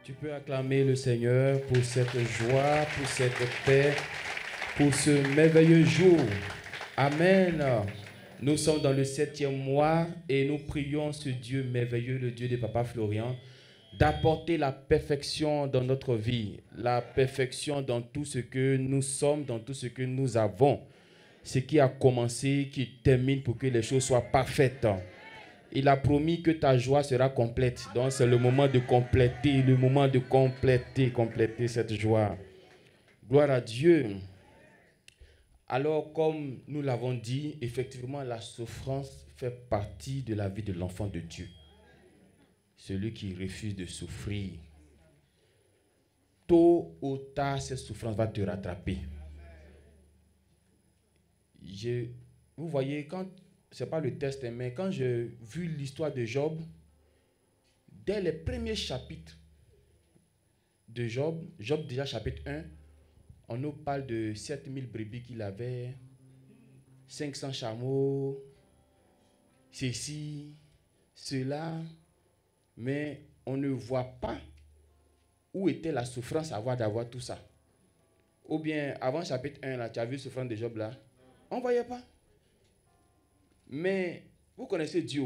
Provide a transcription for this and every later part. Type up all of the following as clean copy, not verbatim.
Tu peux acclamer le Seigneur pour cette joie, pour cette paix, pour ce merveilleux jour. Amen. Nous sommes dans le 7e mois et nous prions ce Dieu merveilleux, le Dieu de Papa Florian, d'apporter la perfection dans notre vie, la perfection dans tout ce que nous sommes, dans tout ce que nous avons. Ce qui a commencé, qui termine pour que les choses soient parfaites. Il a promis que ta joie sera complète. Donc c'est le moment de compléter, compléter cette joie. Gloire à Dieu. Alors comme nous l'avons dit, effectivement la souffrance fait partie de la vie de l'enfant de Dieu. Celui qui refuse de souffrir. Tôt ou tard, cette souffrance va te rattraper. Vous voyez, ce n'est pas le test, mais quand j'ai vu l'histoire de Job, dès les premiers chapitres de Job, Job déjà chapitre 1, on nous parle de 7000 brebis qu'il avait, 500 chameaux, ceci, cela, mais on ne voit pas où était la souffrance d'avoir tout ça. Ou bien, avant chapitre 1, là, tu as vu la souffrance de Job là? On ne voyait pas. Mais vous connaissez Dieu.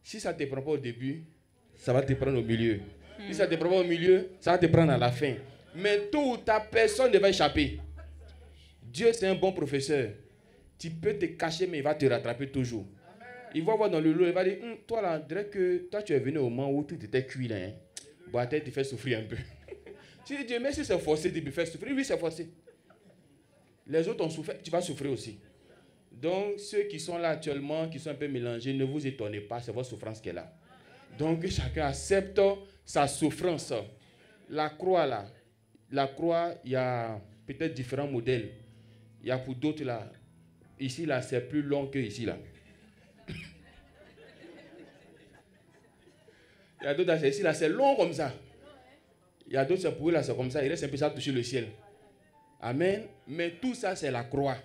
Si ça ne te prend pas au début, ça va te prendre au milieu. Si ça ne te prend pas au milieu, ça va te prendre à la fin. Mais tôt ou tard, personne ne va échapper. Dieu, c'est un bon professeur. Tu peux te cacher, mais il va te rattraper toujours. Il va voir dans le lot, il va dire, toi là, on dirait que toi tu es venu au moment où tout était cuit là. Bon, tu te fais souffrir un peu. Tu dis, Dieu, mais si c'est forcé de me faire souffrir, oui, c'est forcé. Les autres ont souffert, tu vas souffrir aussi. Donc, ceux qui sont là actuellement, qui sont un peu mélangés, ne vous étonnez pas, c'est votre souffrance qui est là. Donc, chacun accepte sa souffrance. La croix, là, il y a peut-être différents modèles. Il y a pour d'autres, là, ici, là, c'est plus long que ici, là. Il y a d'autres, là, ici, là, c'est long comme ça. Il y a d'autres, c'est pour eux, là, c'est comme ça. Il reste un peu ça toucher le ciel. Amen. Mais tout ça, c'est la croix.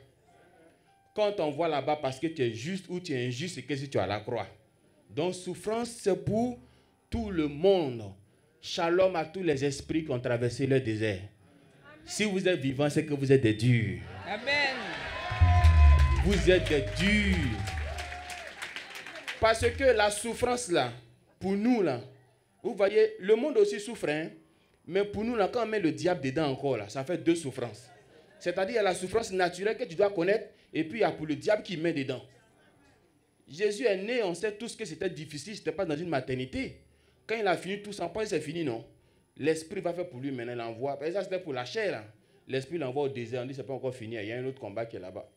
Quand on voit là-bas parce que tu es juste ou tu es injuste, c'est que si tu as la croix. Donc, souffrance, c'est pour tout le monde. Shalom à tous les esprits qui ont traversé le désert. Amen. Si vous êtes vivants, c'est que vous êtes des durs. Amen. Vous êtes des durs. Parce que la souffrance, là, pour nous, là, vous voyez, le monde aussi souffre, hein? Mais pour nous, là, quand on met le diable dedans encore, là, ça fait deux souffrances. C'est-à-dire, il y a la souffrance naturelle que tu dois connaître, et puis il y a pour le diable qui met dedans. Jésus est né, on sait tous que c'était difficile, c'était pas dans une maternité. Quand il a fini tout ça, pas c'est fini, non? L'esprit va faire pour lui maintenant, il l'envoie. Par exemple, c'était pour la chair, là. L'esprit l'envoie au désert, on dit c'est pas encore fini, il y a un autre combat qui est là-bas.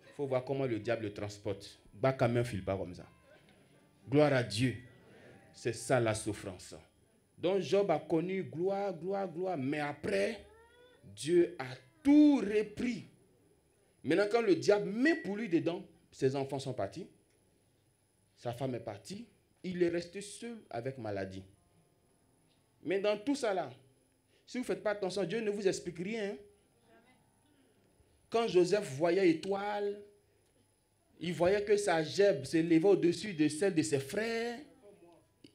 Il faut voir comment le diable le transporte. Bah, quand même, file pas comme ça. Gloire à Dieu. C'est ça la souffrance. Donc Job a connu gloire, gloire, gloire. Mais après, Dieu a tout repris. Maintenant, quand le diable met pour lui dedans, ses enfants sont partis. Sa femme est partie. Il est resté seul avec maladie. Mais dans tout ça là, si vous ne faites pas attention, Dieu ne vous explique rien. Quand Joseph voyait l'étoile, il voyait que sa gèbe s'élevait au-dessus de celle de ses frères.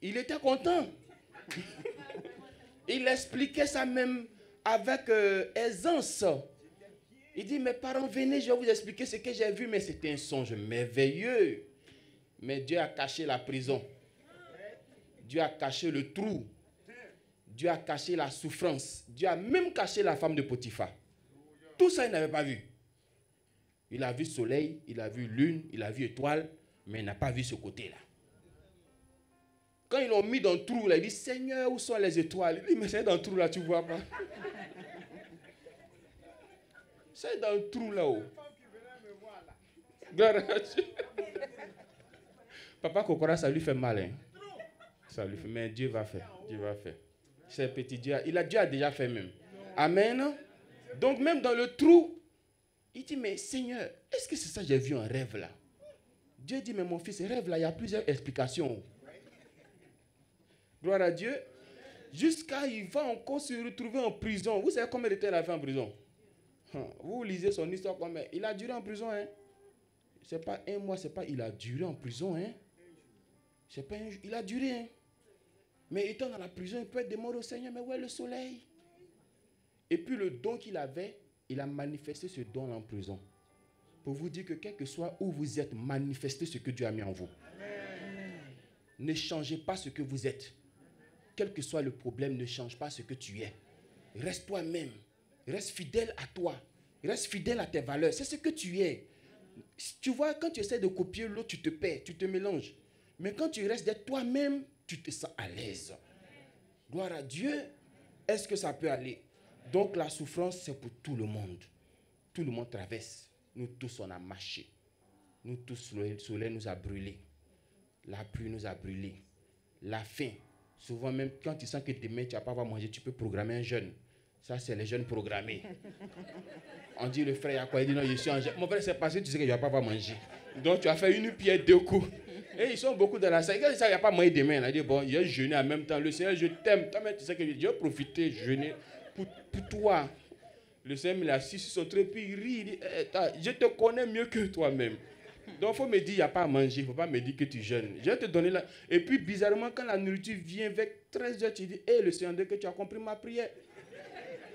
Il était content. Il expliquait ça même avec aisance. Il dit, mes parents, venez, je vais vous expliquer ce que j'ai vu, mais c'était un songe merveilleux. Mais Dieu a caché la prison. Dieu a caché le trou. Dieu a caché la souffrance. Dieu a même caché la femme de Potiphar. Tout ça, il n'avait pas vu. Il a vu soleil, il a vu lune, il a vu étoile, mais il n'a pas vu ce côté-là. Quand ils l'ont mis dans le trou, là, il dit, Seigneur, où sont les étoiles? Il dit, mais c'est dans le trou là, tu ne vois pas. C'est dans le trou là-haut. Gloire à Dieu. Papa Kokora, ça lui fait mal. Hein? Ça lui fait, mais Dieu va faire. Dieu va faire. C'est petit Dieu. Dieu a déjà fait même. Amen. Donc même dans le trou, il dit, mais Seigneur, est-ce que c'est ça que j'ai vu en rêve là? Dieu dit, mais mon fils, rêve là, il y a plusieurs explications. Gloire à Dieu. Jusqu'à il va encore se retrouver en prison. Vous savez combien de temps il a fait en prison? Vous lisez son histoire comme il a duré en prison. Hein? C'est pas un mois, c'est pas il a duré en prison. Hein? C'est pas il a duré. Hein? Mais étant dans la prison, il peut demander au Seigneur, mais où est le soleil? Et puis le don qu'il avait, il a manifesté ce don en prison. Pour vous dire que quel que soit où vous êtes, manifestez ce que Dieu a mis en vous. Amen. Ne changez pas ce que vous êtes. Quel que soit le problème, ne change pas ce que tu es. Reste toi-même. Reste fidèle à toi. Reste fidèle à tes valeurs. C'est ce que tu es. Tu vois, quand tu essaies de copier l'autre, tu te perds, tu te mélanges. Mais quand tu restes d'être toi-même, tu te sens à l'aise. Gloire à Dieu. Est-ce que ça peut aller? Donc la souffrance, c'est pour tout le monde. Tout le monde traverse. Nous tous, on a marché. Nous tous, le soleil nous a brûlés. La pluie nous a brûlés. La faim. Souvent, même quand tu sens que demain, tu ne vas pas avoir manger, tu peux programmer un jeûne. Ça, c'est les jeunes programmés. On dit, le frère, il y a quoi? Il dit, non, je suis en jeûne. Mon frère, c'est parce que tu sais que je ne vais pas avoir manger. Donc, tu as fait une pierre, deux coups. Et ils sont beaucoup dans la salle. Quand ils savent qu'il n'y a pas moyen demain, il dit, bon, il a jeûné en même temps. Le Seigneur, je t'aime. Toi, tu sais que je vais profiter, jeûner pour toi. Le Seigneur, il est assis sur son trépied, il rit, il dit, je te connais mieux que toi-même. Donc, il faut me dire, il n'y a pas à manger. Il ne faut pas me dire que tu jeûnes. Je vais te donner là. Et puis, bizarrement, quand la nourriture vient avec 13 heures, tu dis, hé, le Seigneur, dès que tu as compris ma prière.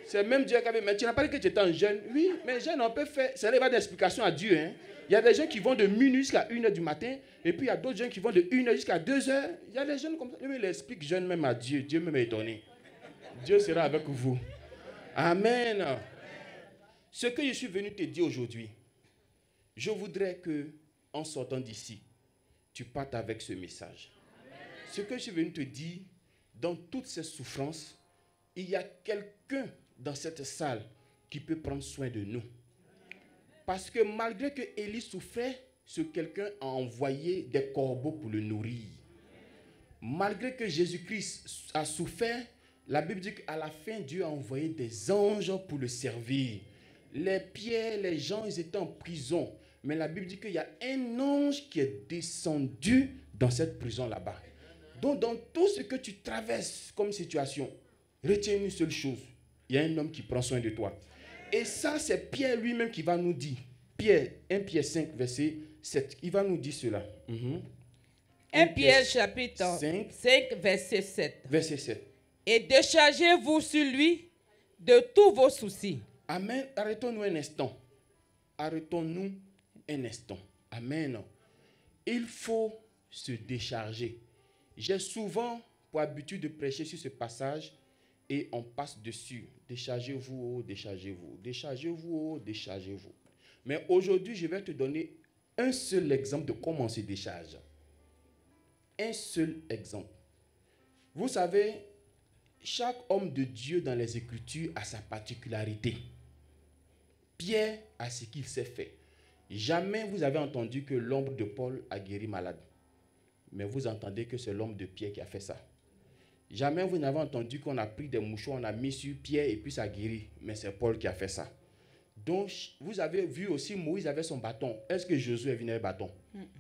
C'est même Dieu qui avait dit, mais tu n'as pas dit que tu étais en jeûne. Oui, mais jeûne, on peut faire. Ça n'est d'explication à Dieu. Hein. Il y a des gens qui vont de minuit jusqu'à 1h du matin. Et puis, il y a d'autres gens qui vont de 1h jusqu'à 2h. Il y a des jeunes comme ça. Lui, il explique jeûne même à Dieu. Dieu même est étonné. Dieu sera avec vous. Amen. Ce que je suis venu te dire aujourd'hui, je voudrais que, en sortant d'ici, tu partes avec ce message. Ce que je suis venu te dire, dans toutes ces souffrances, il y a quelqu'un dans cette salle qui peut prendre soin de nous. Parce que malgré que Élie souffrait, ce quelqu'un a envoyé des corbeaux pour le nourrir. Malgré que Jésus-Christ a souffert, la Bible dit qu'à la fin, Dieu a envoyé des anges pour le servir. Les Pierre, les gens, ils étaient en prison. Mais la Bible dit qu'il y a un ange qui est descendu dans cette prison là-bas. Donc, dans tout ce que tu traverses comme situation, retiens une seule chose. Il y a un homme qui prend soin de toi. Et ça, c'est Pierre lui-même qui va nous dire. Pierre, 1 Pierre 5, verset 7. Il va nous dire cela. 1 Pierre chapitre 5, verset 7. Verset 7. Et déchargez-vous sur lui de tous vos soucis. Amen. Arrêtons-nous un instant. Arrêtons-nous un instant. Amen. Il faut se décharger. J'ai souvent pour habitude de prêcher sur ce passage et on passe dessus. Déchargez-vous, déchargez-vous. Déchargez-vous, déchargez-vous. Mais aujourd'hui, je vais te donner un seul exemple de comment on se décharge. Un seul exemple. Vous savez, chaque homme de Dieu dans les Écritures a sa particularité. Pierre a ce qu'il sait faire. Jamais vous avez entendu que l'ombre de Paul a guéri malade. Mais vous entendez que c'est l'homme de Pierre qui a fait ça. Jamais vous n'avez entendu qu'on a pris des mouchoirs, on a mis sur Pierre et puis ça guérit. Mais c'est Paul qui a fait ça. Donc, vous avez vu aussi Moïse avait son bâton. Est-ce que Josué est venu avec bâton?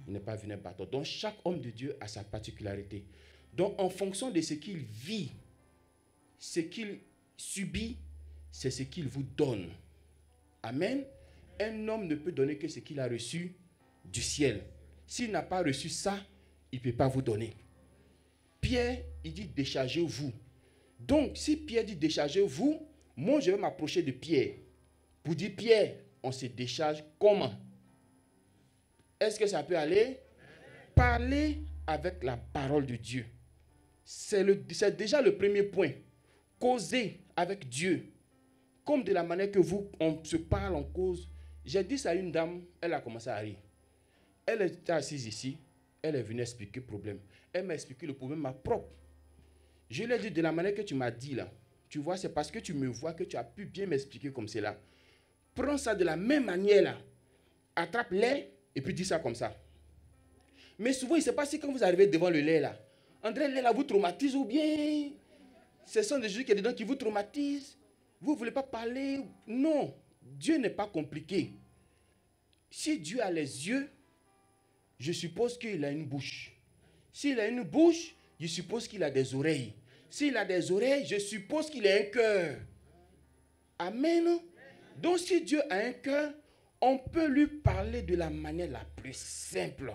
Il n'est pas venu avec bâton. Donc, chaque homme de Dieu a sa particularité. Donc, en fonction de ce qu'il vit, ce qu'il subit, c'est ce qu'il vous donne. Amen. Un homme ne peut donner que ce qu'il a reçu du ciel. S'il n'a pas reçu ça, il ne peut pas vous donner. Pierre, il dit déchargez-vous. Donc, si Pierre dit déchargez-vous, moi je vais m'approcher de Pierre pour dire Pierre, on se décharge comment? Est-ce que ça peut aller? Parler avec la parole de Dieu. C'est déjà le premier point. Causer avec Dieu. Comme de la manière que on se parle, on cause. J'ai dit ça à une dame, elle a commencé à rire. Elle était assise ici, elle est venue expliquer le problème. Elle m'a expliqué le problème propre. Je lui ai dit de la manière que tu m'as dit là. Tu vois, c'est parce que tu me vois que tu as pu bien m'expliquer comme cela. Prends ça de la même manière là. Attrape lait et puis dis ça comme ça. Mais souvent, il ne sait pas si quand vous arrivez devant le lait là, André, le lait là vous traumatise ou bien ce sont des choses qui sont dedans qui vous traumatisent. Vous ne voulez pas parler. Non, Dieu n'est pas compliqué. Si Dieu a les yeux, je suppose qu'il a une bouche. S'il a une bouche, je suppose qu'il a des oreilles. S'il a des oreilles, je suppose qu'il a un cœur. Amen. Donc si Dieu a un cœur, on peut lui parler de la manière la plus simple.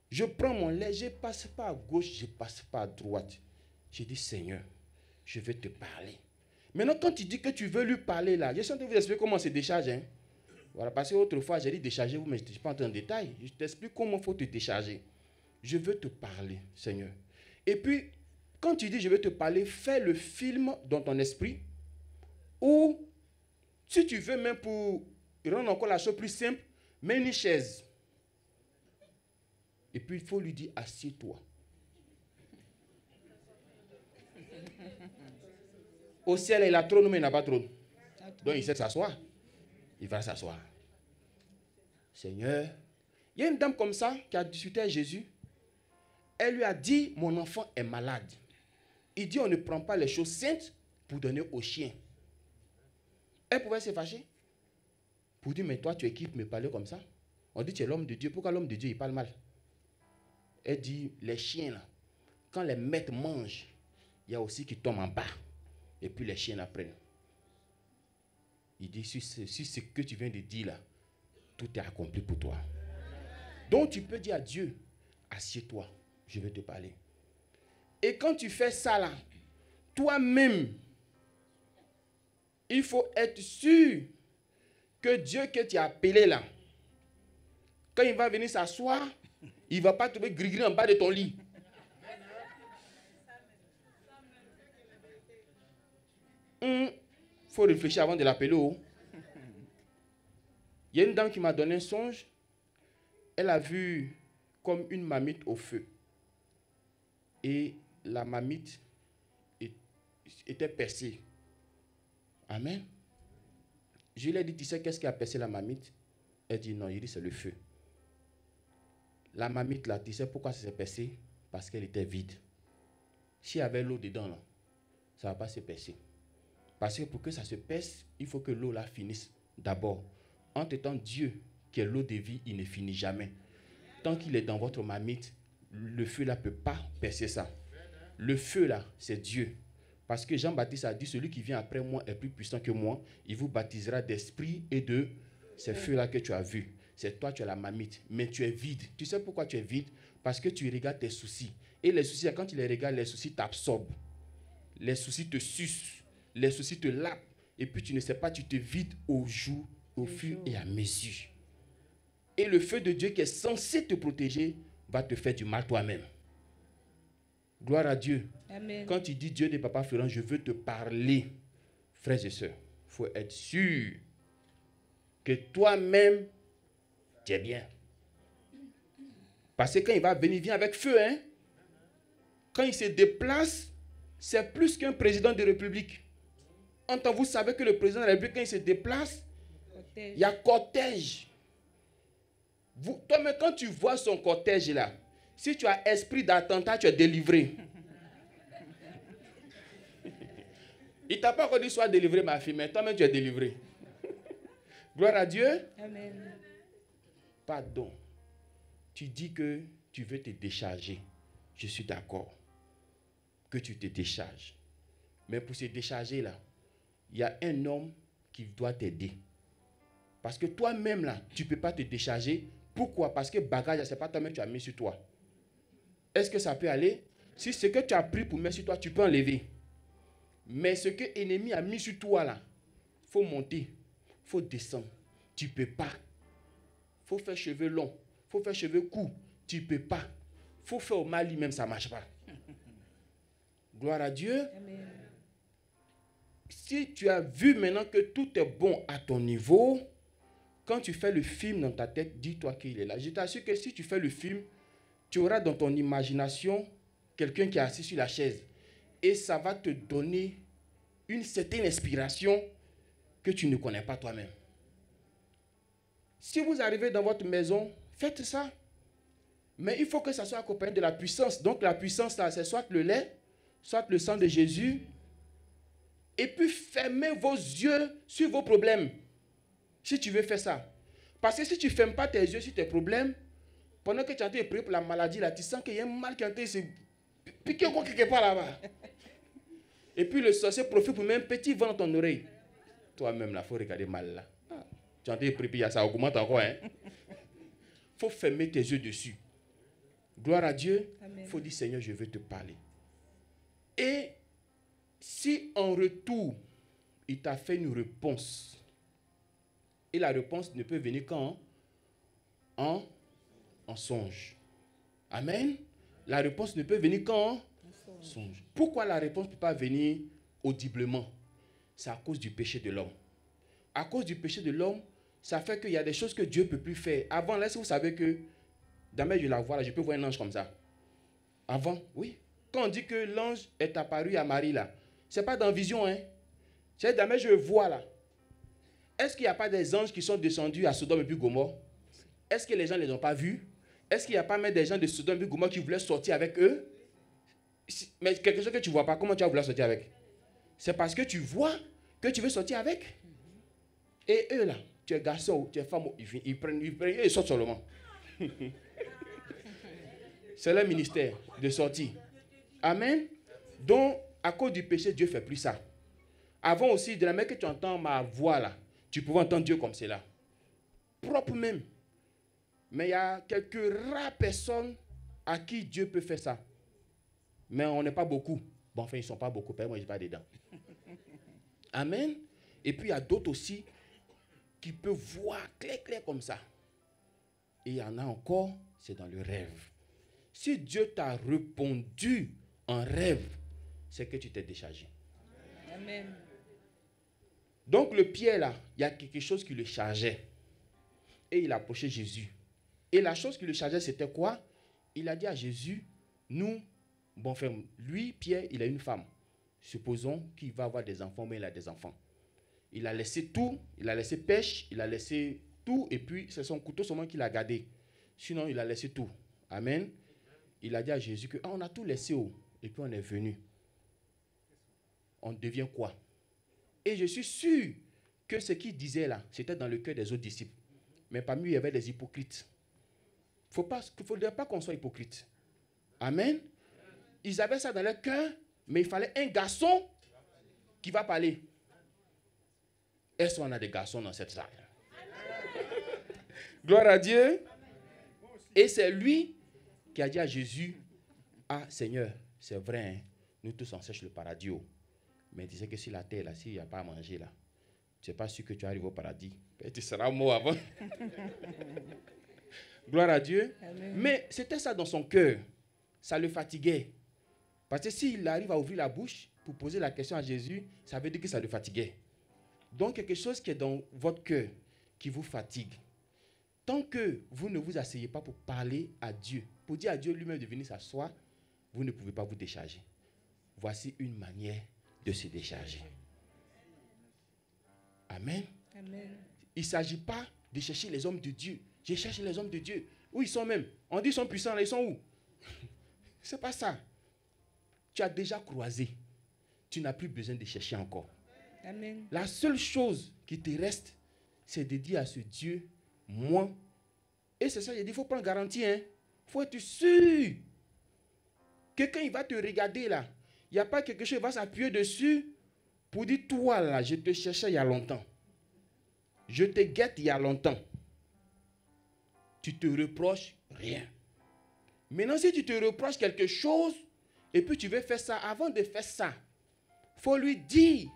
Je prends mon lait, je ne passe pas à gauche, je ne passe pas à droite. J'ai dit, Seigneur, je vais te parler. Maintenant, quand tu dis que tu veux lui parler là, je suis en train de vous expliquer comment se décharge. Hein? Voilà, parce qu'autrefois, j'ai dit déchargez-vous, mais je ne suis pas entré en détail. Je t'explique comment il faut te décharger. Je veux te parler, Seigneur. Et puis, quand tu dis je veux te parler, fais le film dans ton esprit. Ou, si tu veux, même pour rendre encore la chose plus simple, mets une chaise. Et puis, il faut lui dire, assieds-toi. Au ciel, il a trône, mais il n'a pas trône. Donc, il sait s'asseoir. Il va s'asseoir. Seigneur, il y a une dame comme ça qui a discuté avec Jésus. Elle lui a dit, mon enfant est malade. Il dit, on ne prend pas les choses saintes pour donner aux chiens. Elle pouvait se fâcher. Pour dire, mais toi, tu es qui pour me parler comme ça? On dit, tu es l'homme de Dieu. Pourquoi l'homme de Dieu, il parle mal? Elle dit, les chiens, là, quand les maîtres mangent, il y a aussi qui tombent en bas. Et puis les chiens apprennent. Il dit, si ce que tu viens de dire là, tout est accompli pour toi. Donc tu peux dire à Dieu, assieds-toi, je vais te parler. Et quand tu fais ça là, toi-même, il faut être sûr que Dieu que tu as appelé là, quand il va venir s'asseoir, il ne va pas trouver gris-gris en bas de ton lit. Il faut réfléchir avant de l'appeler. Il y a une dame qui m'a donné un songe. Elle a vu comme une marmite au feu. Et la marmite était percée. Amen. Je lui ai dit, tu sais qu'est-ce qui a percé la marmite? Elle dit non, il dit c'est le feu. La marmite là, tu sais pourquoi ça s'est percé? Parce qu'elle était vide. S'il y avait l'eau dedans là, ça ne va pas se percer. Parce que pour que ça se perce, il faut que l'eau là finisse d'abord. Entre-temps, Dieu, qui est l'eau de vie, il ne finit jamais. Tant qu'il est dans votre marmite, le feu là ne peut pas percer ça. Le feu là, c'est Dieu. Parce que Jean-Baptiste a dit, celui qui vient après moi est plus puissant que moi. Il vous baptisera d'esprit et de ces feux-là que tu as vus. C'est toi, tu as la marmite, mais tu es vide. Tu sais pourquoi tu es vide? Parce que tu regardes tes soucis. Et les soucis, quand tu les regardes, les soucis t'absorbent. Les soucis te sucent. Les soucis te lapent. Et puis tu ne sais pas, tu te vides au jour, au fur et à mesure. Et le feu de Dieu qui est censé te protéger va te faire du mal toi-même. Gloire à Dieu. Amen. Quand tu dis Dieu de Papa Florent, je veux te parler, frères et sœurs, il faut être sûr que toi-même, tu es bien. Parce que quand il va venir, il vient avec feu. Hein? Quand il se déplace, c'est plus qu'un président de République. En tant que vous savez que le président de la République, quand il se déplace, il y a cortège. Toi-même, quand tu vois son cortège là, si tu as esprit d'attentat, tu es délivré. Il ne t'a pas encore dit sois délivré, ma fille, mais toi-même tu es délivré. Gloire à Dieu. Amen. Pardon. Tu dis que tu veux te décharger. Je suis d'accord. Que tu te décharges. Mais pour se décharger là, il y a un homme qui doit t'aider. Parce que toi-même là, tu ne peux pas te décharger. Pourquoi? Parce que bagage, ce n'est pas toi-même que tu as mis sur toi. Est-ce que ça peut aller? Si ce que tu as pris pour mettre sur toi, tu peux enlever. Mais ce que l'ennemi a mis sur toi là, il faut monter, il faut descendre. Tu ne peux pas. Il faut faire cheveux longs, il faut faire cheveux courts. Tu ne peux pas. Il faut faire au Mali même, ça ne marche pas. Gloire à Dieu. Amen. Si tu as vu maintenant que tout est bon à ton niveau, quand tu fais le film dans ta tête, dis-toi qu'il est là. Je t'assure que si tu fais le film, tu auras dans ton imagination quelqu'un qui est assis sur la chaise. Et ça va te donner une certaine inspiration que tu ne connais pas toi-même. Si vous arrivez dans votre maison, faites ça. Mais il faut que ça soit accompagné de la puissance. Donc la puissance, là, c'est soit le lait, soit le sang de Jésus. Et puis fermez vos yeux sur vos problèmes. Si tu veux faire ça. Parce que si tu ne fermes pas tes yeux sur tes problèmes, pendant que tu es en train de prier pour la maladie, là, tu sens qu'il y a un mal qui est en train de se piquer encore quelque part là-bas. Et puis le sorcier profite pour mettre un petit vent dans ton oreille. Toi-même, là, il faut regarder mal là. Tu es en train de prier, ça augmente encore. Il faut fermer tes yeux dessus. Gloire à Dieu. Il faut dire, Seigneur, je veux te parler. Et si en retour, il t'a fait une réponse, et la réponse ne peut venir qu'en en songe. Amen. La réponse ne peut venir qu'en songe. Pourquoi la réponse ne peut pas venir audiblement? C'est à cause du péché de l'homme. À cause du péché de l'homme, ça fait qu'il y a des choses que Dieu ne peut plus faire. Avant, là, si vous savez que dans je la vois, là, je peux voir un ange comme ça. Avant, oui. Quand on dit que l'ange est apparu à Marie, là, ce n'est pas dans vision, hein. C'est dans je vois, là. Est-ce qu'il n'y a pas des anges qui sont descendus à Sodome et puis Gomorrhe? Est-ce que les gens ne les ont pas vus? Est-ce qu'il n'y a pas même des gens de Sodome et puis Gomorrhe qui voulaient sortir avec eux? Mais quelque chose que tu ne vois pas, comment tu vas vouloir sortir avec? C'est parce que tu vois que tu veux sortir avec. Et eux là, tu es garçon, tu es femme, ils prennent, ils sortent seulement. C'est leur ministère de sortie. Amen. Donc, à cause du péché, Dieu ne fait plus ça. Avant aussi, de la même que tu entends ma voix là, tu pouvais entendre Dieu comme cela. Propre même. Mais il y a quelques rares personnes à qui Dieu peut faire ça. Mais on n'est pas beaucoup. Bon, enfin, ils ne sont pas beaucoup. Moi, je ne suis pas dedans. Amen. Et puis, il y a d'autres aussi qui peuvent voir clair comme ça. Et il y en a encore, c'est dans le rêve. Si Dieu t'a répondu en rêve, c'est que tu t'es déchargé. Amen. Donc, le Pierre, là, il y a quelque chose qui le chargeait. Et il approchait Jésus. Et la chose qui le chargeait, c'était quoi? Il a dit à Jésus, nous, bon, enfin, lui, Pierre, il a une femme. Supposons qu'il va avoir des enfants, mais il a des enfants. Il a laissé tout, il a laissé pêche, il a laissé tout, et puis c'est son couteau seulement qu'il a gardé. Sinon, il a laissé tout. Amen. Il a dit à Jésus que on a tout laissé, et puis on est venu. On devient quoi? Et je suis sûr que ce qu'il disait là, c'était dans le cœur des autres disciples. Mais parmi eux, il y avait des hypocrites. Il ne faudrait pas qu'on soit hypocrite. Amen. Ils avaient ça dans leur cœur, mais il fallait un garçon qui va parler. Est-ce qu'on a des garçons dans cette salle? Gloire à Dieu. Et c'est lui qui a dit à Jésus, ah Seigneur, c'est vrai, hein, nous tous on cherche le paradis. Mais tu sais que si la terre, là, s'il n'y a pas à manger, là, tu n'es pas sûr que tu arrives au paradis. Tu seras mort avant. Gloire à Dieu. Amen. Mais c'était ça dans son cœur. Ça le fatiguait. Parce que s'il arrive à ouvrir la bouche pour poser la question à Jésus, ça veut dire que ça le fatiguait. Donc, quelque chose qui est dans votre cœur, qui vous fatigue. Tant que vous ne vous asseyez pas pour parler à Dieu, pour dire à Dieu lui-même de venir s'asseoir, vous ne pouvez pas vous décharger. Voici une manière de se décharger. Amen. Amen. Il ne s'agit pas de chercher les hommes de Dieu. Je cherche les hommes de Dieu. Où ils sont même? On dit qu'ils sont puissants, là, ils sont où? Ce n'est pas ça. Tu as déjà croisé. Tu n'as plus besoin de chercher encore. Amen. La seule chose qui te reste, c'est de dire à ce Dieu, moi. Et c'est ça, il dit, il faut prendre garantie. Il faut être sûr. Quelqu'un, il va te regarder là. Il n'y a pas quelque chose, il va s'appuyer dessus pour dire, toi là, je te cherchais il y a longtemps. Je te guette il y a longtemps. Tu te reproches rien. Maintenant, si tu te reproches quelque chose, et puis tu veux faire ça, avant de faire ça, il faut lui dire,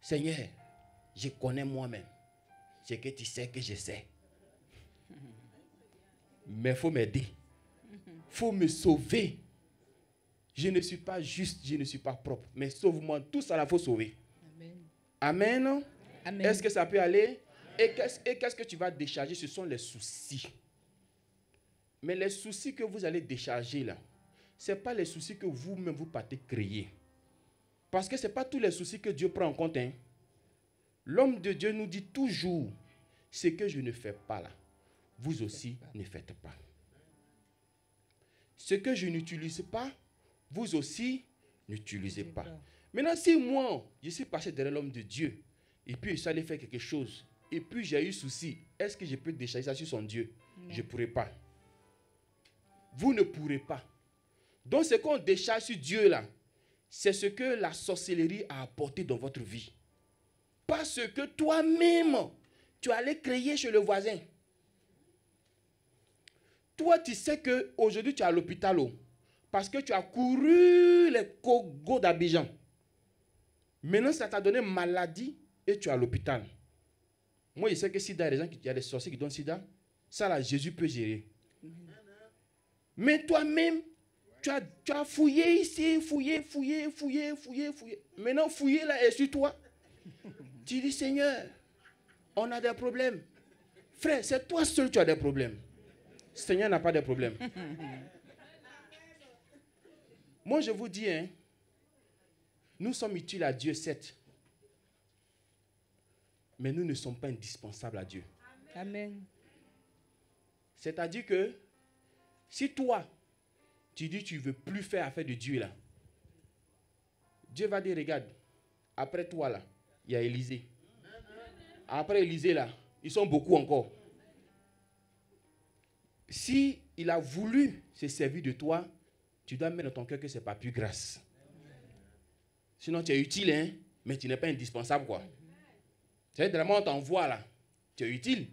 Seigneur, je connais moi-même. C'est que tu sais que je sais. Mais il faut m'aider. Il faut me sauver. Je ne suis pas juste, je ne suis pas propre. Mais sauve-moi, tout ça, il faut sauver. Amen. Amen. Amen. Est-ce que ça peut aller? Et qu'est-ce que tu vas décharger? Ce sont les soucis. Mais les soucis que vous allez décharger là, ce n'est pas les soucis que vous-même vous partez créer. Parce que ce n'est pas tous les soucis que Dieu prend en compte. L'homme de Dieu nous dit toujours, ce que je ne fais pas là, vous aussi ne faites pas. Ce que je n'utilise pas, vous aussi n'utilisez pas. Maintenant, si moi, je suis passé derrière l'homme de Dieu, et puis je suis allé faire quelque chose, et puis j'ai eu souci, est-ce que je peux décharger ça sur son Dieu? Non. Je ne pourrai pas. Vous ne pourrez pas. Donc, ce qu'on décharge sur Dieu là, c'est ce que la sorcellerie a apporté dans votre vie. Pas ce que toi-même, tu allais créer chez le voisin. Toi, tu sais qu'aujourd'hui, tu es à l'hôpital. parce que tu as couru les cogos d'Abidjan. Maintenant, ça t'a donné maladie et tu es à l'hôpital. Moi, je sais que sida, il y a des sorciers qui donnent sida. Ça, là, Jésus peut gérer. Mais toi-même, tu as fouillé ici, fouillé. Maintenant, fouiller là est sur toi. Tu dis, Seigneur, on a des problèmes. Frère, c'est toi seul qui as des problèmes. Seigneur n'a pas de problème. Moi, je vous dis, hein, nous sommes utiles à Dieu, certes. Mais nous ne sommes pas indispensables à Dieu. Amen. C'est-à-dire que si toi, tu dis que tu ne veux plus faire affaire de Dieu là, Dieu va dire, regarde, après toi là, il y a Élisée. Après Élisée là, ils sont beaucoup encore. Si il a voulu se servir de toi, tu dois mettre dans ton cœur que ce n'est pas plus grâce. Sinon tu es utile, hein, mais tu n'es pas indispensable quoi. C'est vraiment on t'envoie là, tu es utile.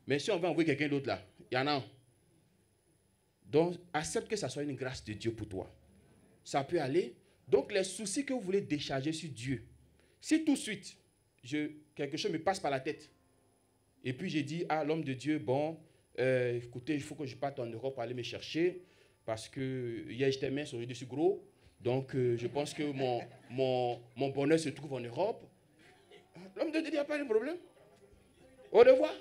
Mais si on veut envoyer quelqu'un d'autre là, il y en a. Donc, accepte que ça soit une grâce de Dieu pour toi. Ça peut aller. Donc, les soucis que vous voulez décharger sur Dieu, si tout de suite, quelque chose me passe par la tête, et puis j'ai dit à l'homme de Dieu, bon, écoutez, il faut que je parte en Europe pour aller me chercher, parce que hier, j'étais mince, aujourd'hui, je suis gros. Donc, je pense que mon bonheur se trouve en Europe. L'homme de Dieu, il n'y a pas de problème. Au revoir.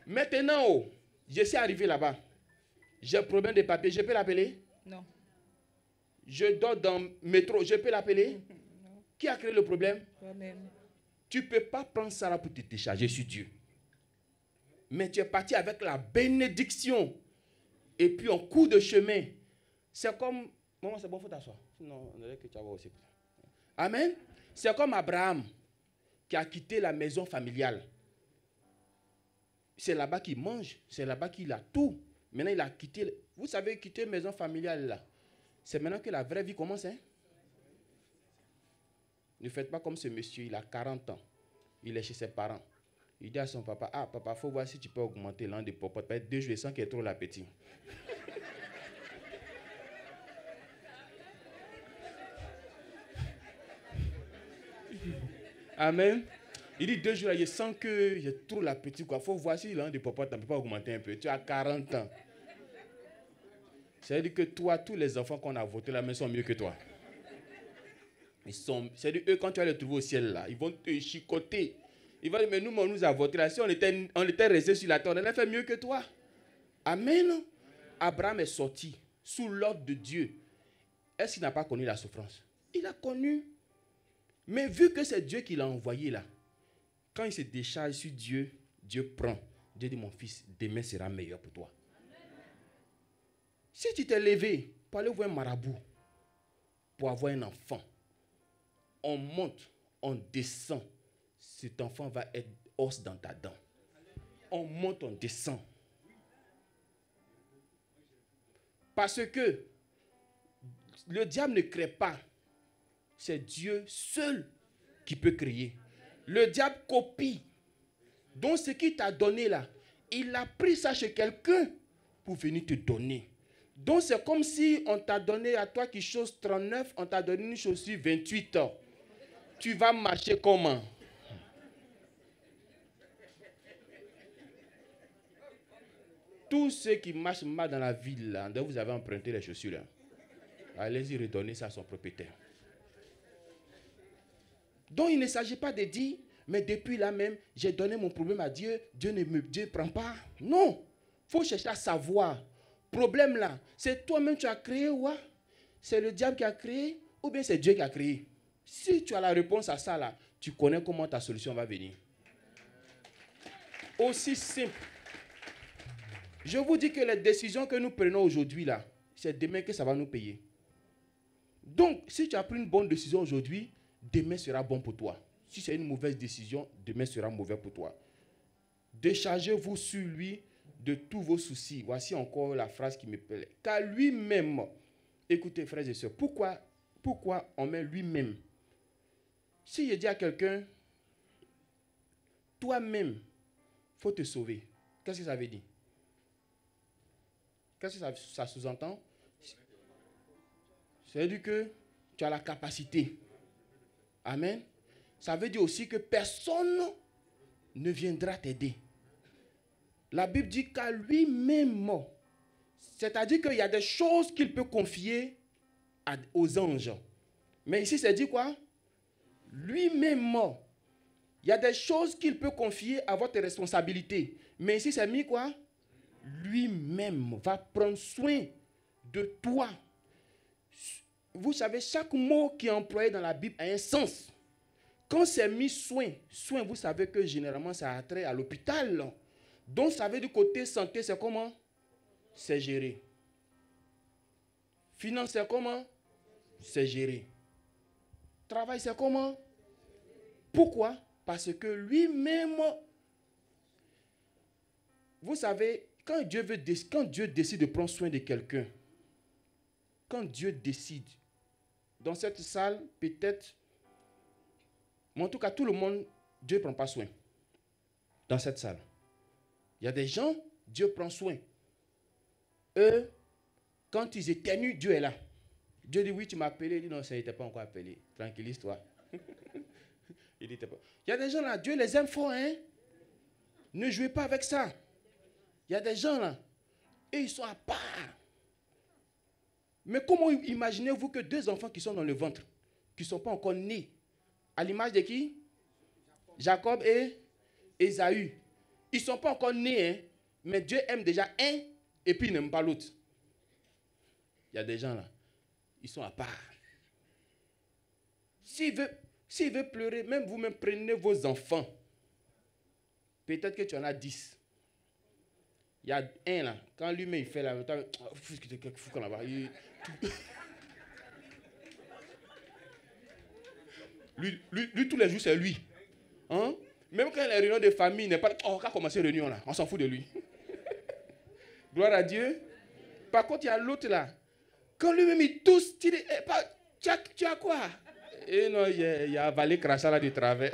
Maintenant, je suis arrivé là-bas. J'ai un problème de papier, je peux l'appeler? Non. Je dors dans le métro, je peux l'appeler? Non. Qui a créé le problème? Toi-même. Tu ne peux pas prendre ça là pour te décharger sur Dieu. Mais tu es parti avec la bénédiction. Et puis en cours de chemin, c'est comme... Maman, c'est bon, il faut t'asseoir. Sinon, on dirait que tu vas voir aussi. Amen. C'est comme Abraham qui a quitté la maison familiale. C'est là-bas qu'il mange, c'est là-bas qu'il a tout. Maintenant, il a quitté. Vous savez, quitter une maison familiale là. C'est maintenant que la vraie vie commence. Hein? Ne faites pas comme ce monsieur, il a 40 ans. Il est chez ses parents. Il dit à son papa, ah papa, il faut voir si tu peux augmenter l'an de popote. Peut-être 2 jours sans qu'il y ait trop l'appétit. Amen. Il dit 2 jours, je sens que j'ai trop l'appétit. Il faut voir si l'an de popote ne peut pas augmenter un peu. Tu as 40 ans. C'est-à-dire que toi, tous les enfants qu'on a votés là, mais sont mieux que toi. C'est-à-dire eux, quand tu vas les trouver au ciel là, ils vont te chicoter. Ils vont dire, mais nous, on nous a voté là. Si on était restés sur la terre, on aurait fait mieux que toi. Amen. Abraham est sorti sous l'ordre de Dieu. Est-ce qu'il n'a pas connu la souffrance? Il a connu. Mais vu que c'est Dieu qui l'a envoyé là, quand il se décharge sur Dieu, Dieu prend. Dieu dit, mon fils, demain sera meilleur pour toi. Si tu t'es levé pour aller voir un marabout, pour avoir un enfant, on monte, on descend, cet enfant va être os dans ta dent. On monte, on descend. Parce que le diable ne crée pas. C'est Dieu seul qui peut créer. Le diable copie. Donc ce qu'il t'a donné là, il a pris ça chez quelqu'un pour venir te donner. Donc c'est comme si on t'a donné à toi quelque chose 39, on t'a donné une chaussure 28 ans. Tu vas marcher comment? Tous ceux qui marchent mal dans la ville, là, dont vous avez emprunté les chaussures, là, allez-y redonner ça à son propriétaire. Donc il ne s'agit pas de dire, mais depuis là même, j'ai donné mon problème à Dieu, Dieu ne prend pas. Non, il faut chercher à savoir. Problème là, c'est toi-même qui as créé ou c'est le diable qui a créé ou bien c'est Dieu qui a créé? Si tu as la réponse à ça là, tu connais comment ta solution va venir. Aussi simple. Je vous dis que les décisions que nous prenons aujourd'hui là, c'est demain que ça va nous payer. Donc, si tu as pris une bonne décision aujourd'hui, demain sera bon pour toi. Si c'est une mauvaise décision, demain sera mauvais pour toi. Déchargez-vous sur lui de tous vos soucis. Voici encore la phrase qui me plaît. Car lui-même, écoutez frères et sœurs, pourquoi on met lui-même? Si je dis à quelqu'un, toi-même, il faut te sauver. Qu'est-ce que ça veut dire? Qu'est-ce que ça sous-entend? C'est-à-dire que tu as la capacité. Amen. Ça veut dire aussi que personne ne viendra t'aider. La Bible dit qu'à lui-même, c'est-à-dire qu'il y a des choses qu'il peut confier aux anges. Mais ici, c'est dit quoi? Lui-même, il y a des choses qu'il peut confier à votre responsabilité. Mais ici, c'est mis quoi? Lui-même va prendre soin de toi. Vous savez, chaque mot qui est employé dans la Bible a un sens. Quand c'est mis soin, vous savez que généralement, ça a trait à l'hôpital. Donc, ça veut dire côté santé, c'est comment? C'est géré. Finance, c'est comment? C'est géré. Travail, c'est comment? Pourquoi? Parce que lui-même, vous savez, quand Dieu décide de prendre soin de quelqu'un, quand Dieu décide, dans cette salle, peut-être, mais en tout cas, tout le monde, Dieu ne prend pas soin. Dans cette salle. Il y a des gens, Dieu prend soin. Eux, quand ils éternuent, Dieu est là. Dieu dit, oui, tu m'as appelé. Il dit, non, ça n'était pas encore appelé. Tranquillise-toi. Il dit, pas. Il y a des gens là, Dieu les aime fort, hein. Ne jouez pas avec ça. Il y a des gens là, et ils sont à part. Mais comment imaginez-vous que deux enfants qui sont dans le ventre, qui ne sont pas encore nés, à l'image de qui? Jacob et Ésaü. Ils ne sont pas encore nés, hein, mais Dieu aime déjà un et puis il n'aime pas l'autre. Il y a des gens là, ils sont à part. S'il veut pleurer, même vous-même prenez vos enfants. Peut-être que tu en as 10. Il y a un là, quand lui-même il fait la même temps, lui, tous les jours, c'est lui. Hein? Même quand il y a les réunions de famille, il n'est pas... Oh, on va commencer la réunion là, on s'en fout de lui. Gloire à Dieu. Par contre, il y a l'autre là. Quand lui-même il tousse, tu dis, tu as quoi? Et non, il y a avalé crachat là du travers.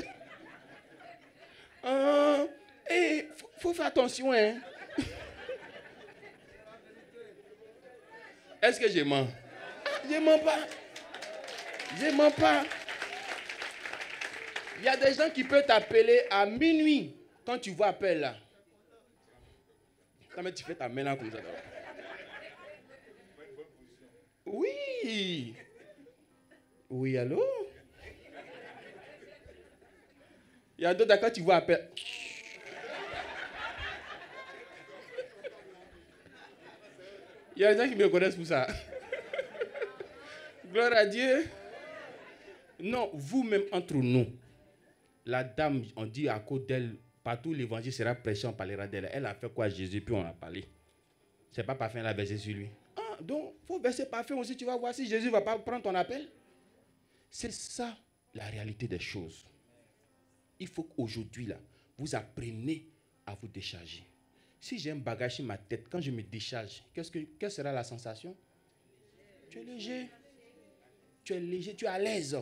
Et faut faire attention, hein. Est-ce que je mens? Je mens pas. Je mens pas. Il y a des gens qui peuvent t'appeler à minuit quand tu vois appel là. Mais tu fais ta main là comme ça. Oui. Oui, allô? Il y a d'autres quand tu vois appel. Il y a des gens qui me connaissent pour ça. Gloire à Dieu. Non, vous-même entre nous. La dame, on dit à cause d'elle, partout l'évangile sera prêché, on parlera d'elle. Elle a fait quoi à Jésus, puis on a parlé. C'est pas parfait, elle a versé sur lui. Ah, donc, il faut verser parfait aussi, tu vas voir si Jésus ne va pas prendre ton appel. C'est ça, la réalité des choses. Il faut qu'aujourd'hui, là, vous appreniez à vous décharger. Si j'ai un bagage sur ma tête, quand je me décharge, quelle sera la sensation? Tu es léger. Tu es léger, tu es à l'aise.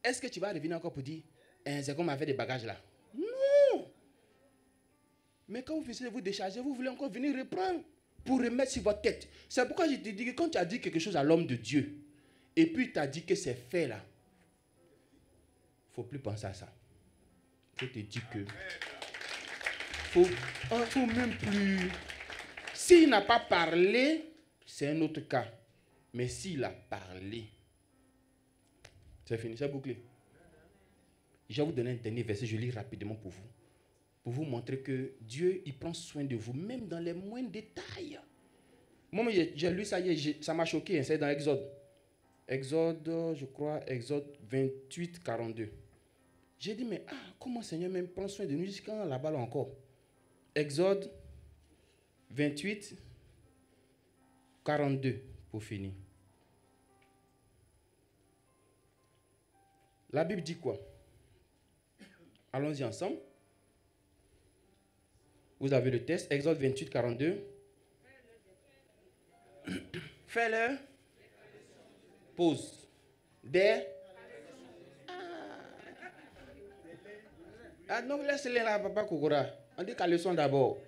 Est-ce que tu vas revenir encore pour dire, c'est comme avec des bagages là? Non. Mais quand vous finissez de vous décharger, vous voulez encore venir reprendre pour remettre sur votre tête. C'est pourquoi je te dis que quand tu as dit quelque chose à l'homme de Dieu, et puis tu as dit que c'est fait là, il ne faut plus penser à ça. Je te dis que faut même plus. S'il n'a pas parlé, c'est un autre cas. Mais s'il a parlé, c'est fini, c'est bouclé. Je vais vous donner un dernier verset, je lis rapidement pour vous montrer que Dieu, il prend soin de vous, même dans les moindres détails. Moi, j'ai lu ça hier, ça m'a choqué, hein, c'est dans Exode. Exode, je crois, Exode 28, 42. J'ai dit, mais comment Seigneur même prend soin de nous jusqu'à là-bas là encore? Exode 28, 42, pour finir. La Bible dit quoi? Allons-y ensemble. Vous avez le texte, Exode 28, 42. Fais-le. Pause. Non, laisse-les là, papa Kokora. On dit caleçon d'abord.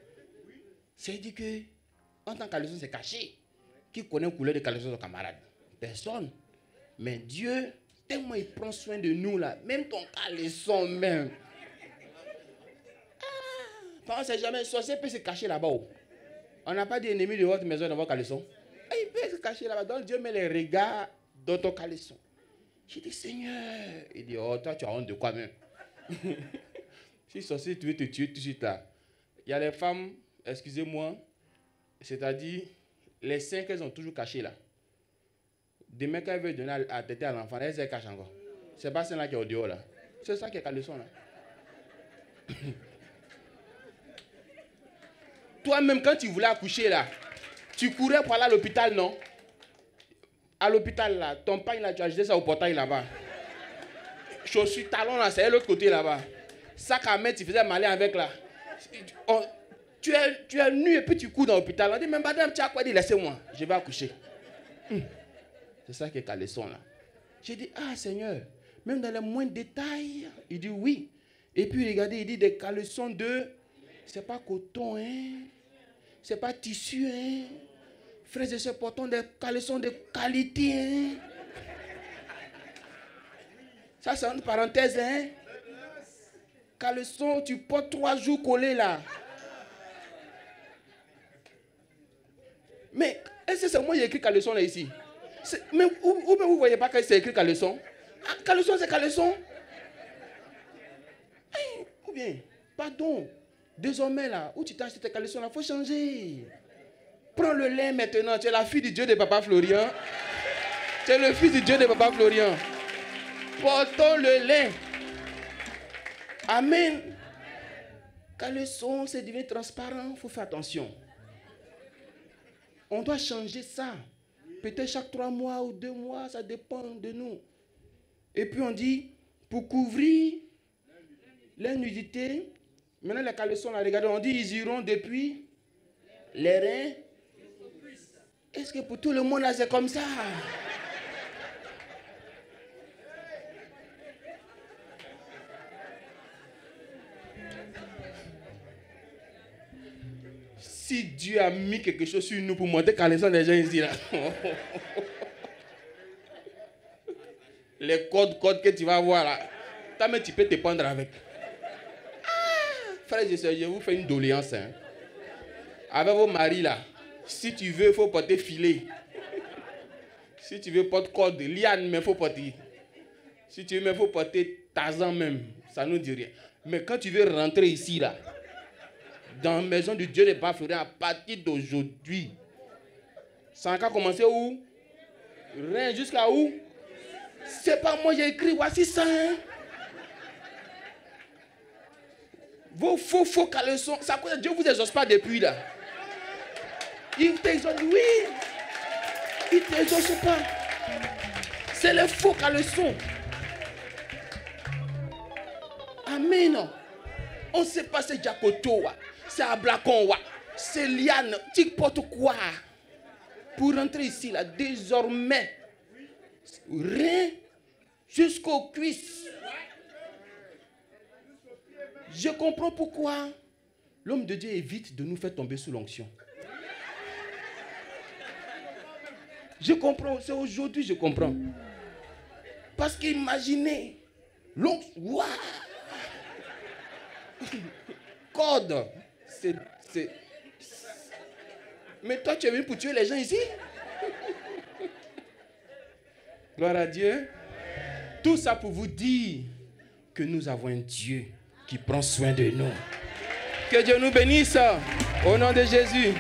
C'est dit que, en tant que caleçon, c'est caché. Qui connaît la couleur de caleçon de son camarade? Personne. Mais Dieu, tellement il prend soin de nous là, même ton caleçon même. On ne sait jamais, le sorcier peut se cacher là-bas. On n'a pas d'ennemi de votre maison dans votre caleçon. Et il peut se cacher là-bas. Donc Dieu met les regards dans ton caleçon. J'ai dit, Seigneur. Il dit, oh, toi, tu as honte de quoi même? Si le sorcier tu veux te tuer tout de suite là. Il y a les femmes, excusez-moi, c'est-à-dire, les seins qu'elles ont toujours cachés là. Demain, quand elles veulent donner à téter à l'enfant, elles se cachent encore. C'est pas celle-là qui est au dehors là. C'est ça qui est caleçon là. Toi-même, quand tu voulais accoucher là, tu courais pour aller à l'hôpital, non? À l'hôpital là, ton pain là, tu as jeté ça au portail là-bas. Chaussures, talons là, c'est l'autre côté là-bas. Sac à main, tu faisais mal avec là. Tu es nu et puis tu cours dans l'hôpital. On dit, mais madame, tu as quoi dit? Laissez-moi, je vais accoucher. C'est ça qui est caleçon là. J'ai dit, ah Seigneur, même dans les moindres détails. Il dit oui. Et puis regardez, il dit des caleçons de... C'est pas coton, hein. C'est pas tissu, hein. Frères et sœurs, portons des caleçons de qualité, hein. Ça, c'est une parenthèse, hein. Caleçon, tu portes 3 jours collés là. Mais est-ce que c'est moi qui ai écrit caleçon là ici? Mais où vous ne voyez pas que c'est écrit caleçon? Ah, caleçon, c'est caleçon. Hey, ou bien, pardon. Désormais là, où tu t'as acheté tes caleçons là, il faut changer. Prends le lait maintenant. Tu es la fille du Dieu de Papa Florian. Tu es le fils du Dieu de Papa Florian. Portons le lait. Amen. Caleçon, c'est devenu transparent. Il faut faire attention. On doit changer ça. Peut-être chaque 3 mois ou 2 mois, ça dépend de nous. Et puis on dit, pour couvrir les nudités, maintenant les caleçons, là, regardez, on dit, ils iront depuis les reins. Est-ce que pour tout le monde, là, c'est comme ça? Si Dieu a mis quelque chose sur nous pour monter caleçon des gens ici, là. Les codes que tu vas voir là, mais tu peux te prendre avec. Frère, je vous fais une doléance. Hein. Avec vos maris là, si tu veux, il faut porter filet. Si tu veux, porter corde, liane, mais il faut porter. Si tu veux, il faut porter Tarzan même. Ça ne nous dit rien. Mais quand tu veux rentrer ici là, dans la maison du Dieu de Papa Florian, à partir d'aujourd'hui, ça a commencé où? Rien jusqu'à où? C'est pas moi, j'ai écrit, voici ça. Hein? Vos faux caleçons, ça cause Dieu vous exauce pas depuis là. Il t'exauce, oui. Il t'exauce pas. C'est les faux caleçons. Amen. On ne sait pas c'est Jacoto, c'est Ablacon, c'est Liane, tu portes quoi? Pour rentrer ici là, désormais, rien jusqu'aux cuisses. Je comprends pourquoi l'homme de Dieu évite de nous faire tomber sous l'onction. Je comprends, c'est aujourd'hui je comprends. Parce qu'imaginez, l'onction, waouh! Code, c'est... Mais toi tu es venu pour tuer les gens ici? Gloire à Dieu. Tout ça pour vous dire que nous avons un Dieu qui prend soin de nous. Que Dieu nous bénisse au nom de Jésus.